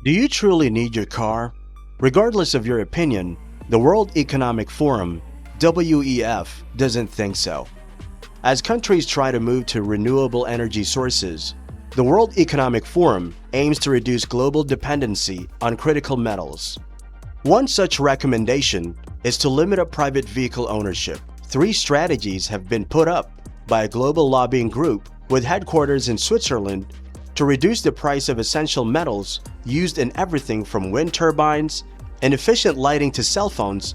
Do you truly need your car? Regardless of your opinion, the World Economic Forum, WEF, doesn't think so. As countries try to move to renewable energy sources, the World Economic Forum aims to reduce global dependency on critical metals. One such recommendation is to limit private vehicle ownership. 3 strategies have been put up by a global lobbying group with headquarters in Switzerland to reduce the price of essential metals used in everything from wind turbines and efficient lighting to cell phones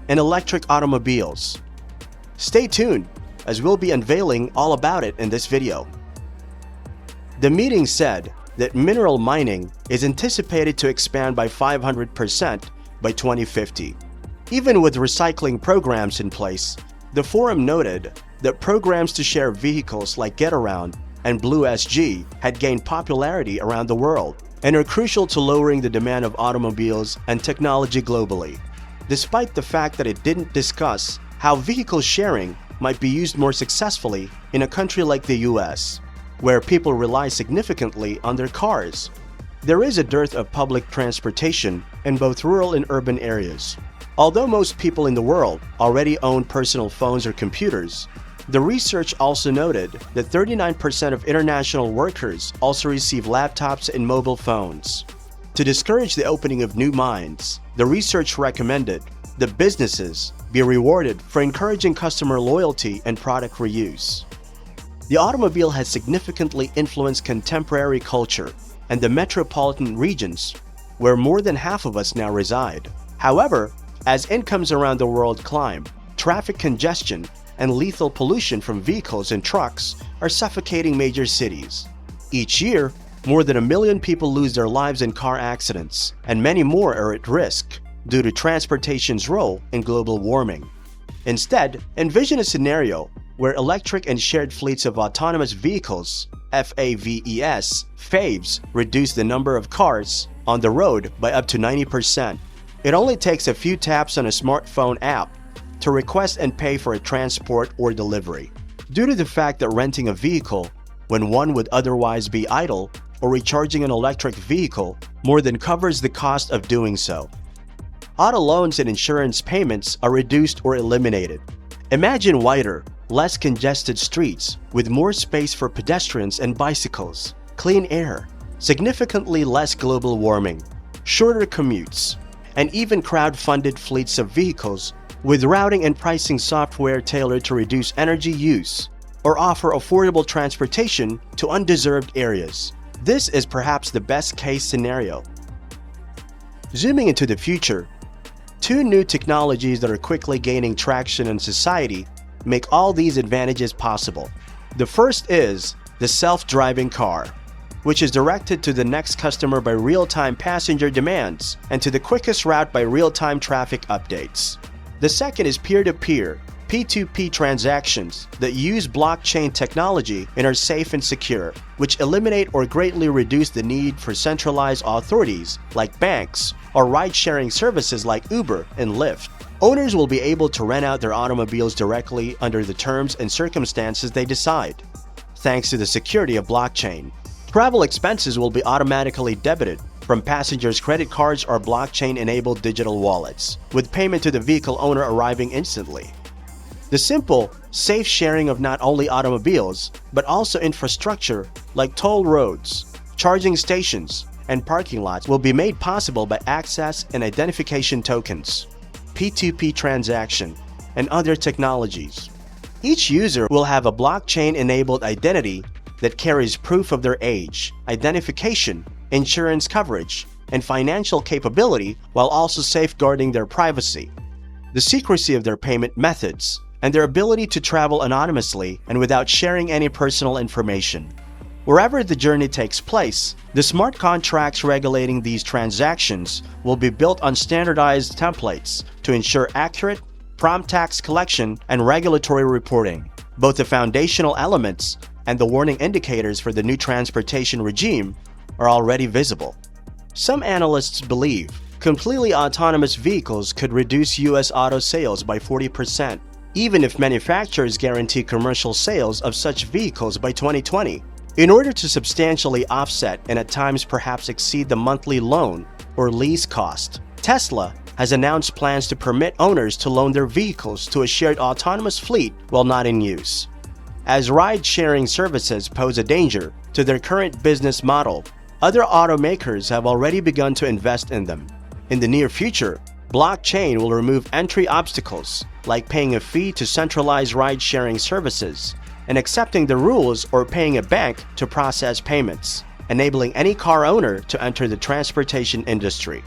and electric automobiles. Stay tuned, as we'll be unveiling all about it in this video. The meeting said that mineral mining is anticipated to expand by 500% by 2050. Even with recycling programs in place, the forum noted that programs to share vehicles like GetAround and Blue SG had gained popularity around the world and are crucial to lowering the demand of automobiles and technology globally, despite the fact that it didn't discuss how vehicle sharing might be used more successfully in a country like the US, where people rely significantly on their cars. There is a dearth of public transportation in both rural and urban areas. Although most people in the world already own personal phones or computers, the research also noted that 39% of international workers also receive laptops and mobile phones. To discourage the opening of new mines, the research recommended that businesses be rewarded for encouraging customer loyalty and product reuse. The automobile has significantly influenced contemporary culture and the metropolitan regions, where more than half of us now reside. However, as incomes around the world climb, traffic congestion and lethal pollution from vehicles and trucks are suffocating major cities. Each year, more than 1 million people lose their lives in car accidents, and many more are at risk due to transportation's role in global warming. Instead, envision a scenario where electric and shared fleets of autonomous vehicles, FAVES, reduce the number of cars on the road by up to 90%. It only takes a few taps on a smartphone app to request and pay for a transport or delivery. Due to the fact that renting a vehicle when one would otherwise be idle or recharging an electric vehicle more than covers the cost of doing so. Auto loans and insurance payments are reduced or eliminated. Imagine wider, less congested streets with more space for pedestrians and bicycles, clean air, significantly less global warming, shorter commutes, and even crowd-funded fleets of vehicles with routing and pricing software tailored to reduce energy use or offer affordable transportation to undeserved areas. This is perhaps the best-case scenario. Zooming into the future, 2 new technologies that are quickly gaining traction in society make all these advantages possible. The first is the self-driving car, which is directed to the next customer by real-time passenger demands and to the quickest route by real-time traffic updates. The second is peer-to-peer, P2P transactions that use blockchain technology and are safe and secure, which eliminate or greatly reduce the need for centralized authorities like banks or ride-sharing services like Uber and Lyft. Owners will be able to rent out their automobiles directly under the terms and circumstances they decide, thanks to the security of blockchain. Travel expenses will be automatically debited from passengers' credit cards or blockchain-enabled digital wallets, with payment to the vehicle owner arriving instantly. The simple, safe sharing of not only automobiles, but also infrastructure like toll roads, charging stations, and parking lots will be made possible by access and identification tokens, P2P transaction, and other technologies. Each user will have a blockchain-enabled identity that carries proof of their age, identification, insurance coverage, and financial capability while also safeguarding their privacy, the secrecy of their payment methods, and their ability to travel anonymously and without sharing any personal information. Wherever the journey takes place, the smart contracts regulating these transactions will be built on standardized templates to ensure accurate, prompt tax collection and regulatory reporting. Both the foundational elements and the warning indicators for the new transportation regime are already visible. Some analysts believe completely autonomous vehicles could reduce US auto sales by 40%, even if manufacturers guarantee commercial sales of such vehicles by 2020. In order to substantially offset and at times perhaps exceed the monthly loan or lease cost, Tesla has announced plans to permit owners to loan their vehicles to a shared autonomous fleet while not in use. As ride-sharing services pose a danger to their current business model, other automakers have already begun to invest in them. In the near future, blockchain will remove entry obstacles like paying a fee to centralize ride-sharing services and accepting the rules or paying a bank to process payments, enabling any car owner to enter the transportation industry.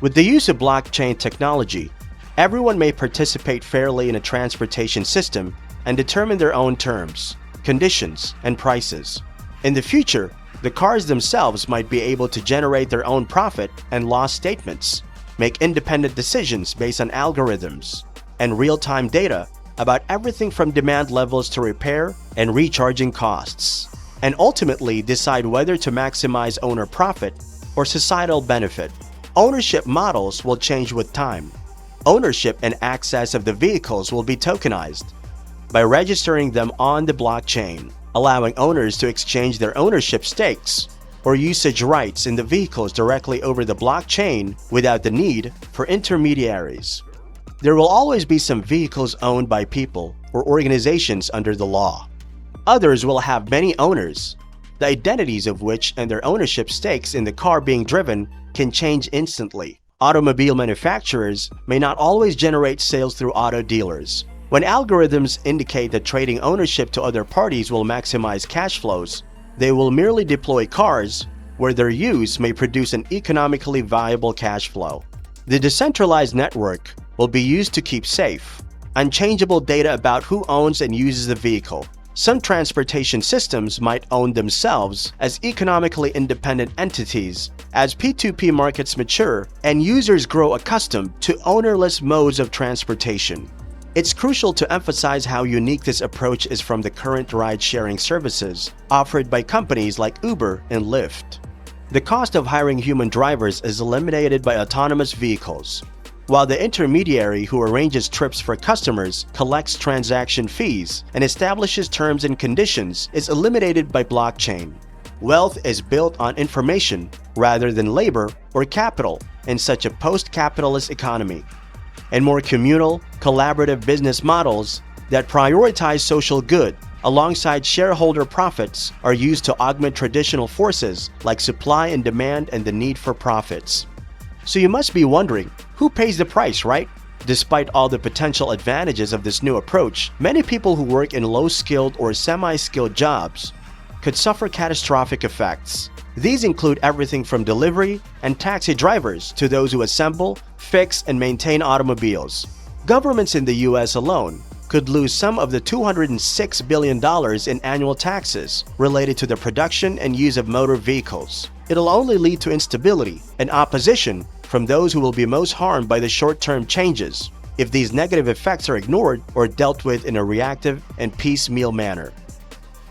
With the use of blockchain technology, everyone may participate fairly in a transportation system and determine their own terms, conditions, and prices. In the future, the cars themselves might be able to generate their own profit and loss statements, make independent decisions based on algorithms and real-time data about everything from demand levels to repair and recharging costs, and ultimately decide whether to maximize owner profit or societal benefit. Ownership models will change with time. Ownership and access of the vehicles will be tokenized by registering them on the blockchain, allowing owners to exchange their ownership stakes or usage rights in the vehicles directly over the blockchain without the need for intermediaries. There will always be some vehicles owned by people or organizations under the law. Others will have many owners, the identities of which and their ownership stakes in the car being driven can change instantly. Automobile manufacturers may not always generate sales through auto dealers. When algorithms indicate that trading ownership to other parties will maximize cash flows, they will merely deploy cars where their use may produce an economically viable cash flow. The decentralized network will be used to keep safe, unchangeable data about who owns and uses the vehicle. Some transportation systems might own themselves as economically independent entities. As P2P markets mature and users grow accustomed to ownerless modes of transportation, it's crucial to emphasize how unique this approach is from the current ride-sharing services offered by companies like Uber and Lyft. The cost of hiring human drivers is eliminated by autonomous vehicles, while the intermediary who arranges trips for customers collects transaction fees and establishes terms and conditions is eliminated by blockchain. Wealth is built on information rather than labor or capital in such a post-capitalist economy, and more communal, collaborative business models that prioritize social good alongside shareholder profits are used to augment traditional forces like supply and demand and the need for profits. So you must be wondering, who pays the price, right? Despite all the potential advantages of this new approach, many people who work in low-skilled or semi-skilled jobs could suffer catastrophic effects. These include everything from delivery and taxi drivers to those who assemble, fix, and maintain automobiles. Governments in the US alone could lose some of the $206 billion in annual taxes related to the production and use of motor vehicles. It'll only lead to instability and opposition from those who will be most harmed by the short-term changes if these negative effects are ignored or dealt with in a reactive and piecemeal manner.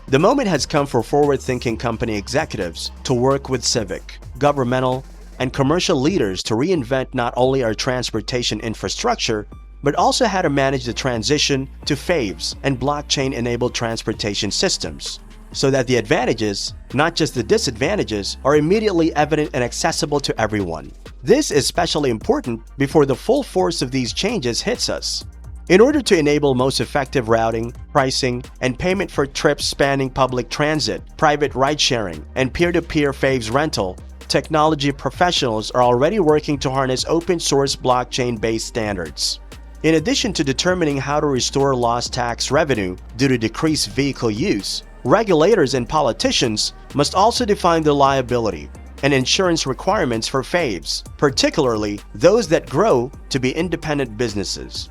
The moment has come for forward-thinking company executives to work with civic, governmental, and commercial leaders to reinvent not only our transportation infrastructure, but also how to manage the transition to FAVs and blockchain-enabled transportation systems, so that the advantages, not just the disadvantages, are immediately evident and accessible to everyone. This is especially important before the full force of these changes hits us. In order to enable most effective routing, pricing, and payment for trips spanning public transit, private ride-sharing, and peer-to-peer FAVs rental, technology professionals are already working to harness open-source blockchain-based standards. In addition to determining how to restore lost tax revenue due to decreased vehicle use, regulators and politicians must also define the liability and insurance requirements for FAVs, particularly those that grow to be independent businesses.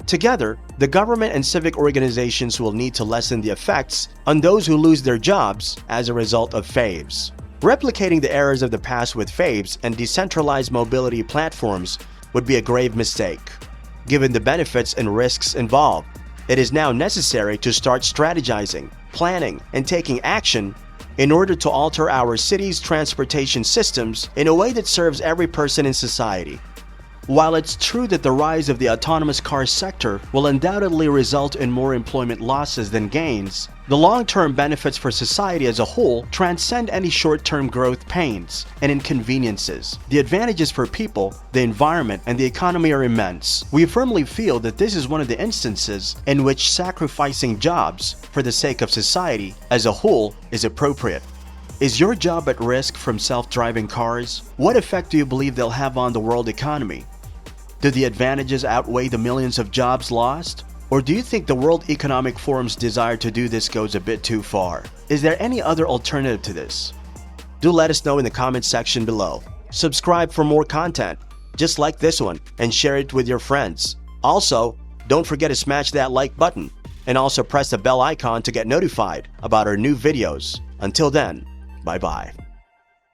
Together, the government and civic organizations will need to lessen the effects on those who lose their jobs as a result of FAVs. Replicating the errors of the past with FAVs and decentralized mobility platforms would be a grave mistake. Given the benefits and risks involved, it is now necessary to start strategizing, planning, and taking action in order to alter our city's transportation systems in a way that serves every person in society. While it's true that the rise of the autonomous car sector will undoubtedly result in more employment losses than gains, the long-term benefits for society as a whole transcend any short-term growth pains and inconveniences. The advantages for people, the environment, and the economy are immense. We firmly feel that this is one of the instances in which sacrificing jobs for the sake of society as a whole is appropriate. Is your job at risk from self-driving cars? What effect do you believe they'll have on the world economy? Do the advantages outweigh the millions of jobs lost? Or do you think the World Economic Forum's desire to do this goes a bit too far? Is there any other alternative to this? Do let us know in the comment section below. Subscribe for more content, just like this one, and share it with your friends. Also, don't forget to smash that like button, and also press the bell icon to get notified about our new videos. Until then, bye-bye.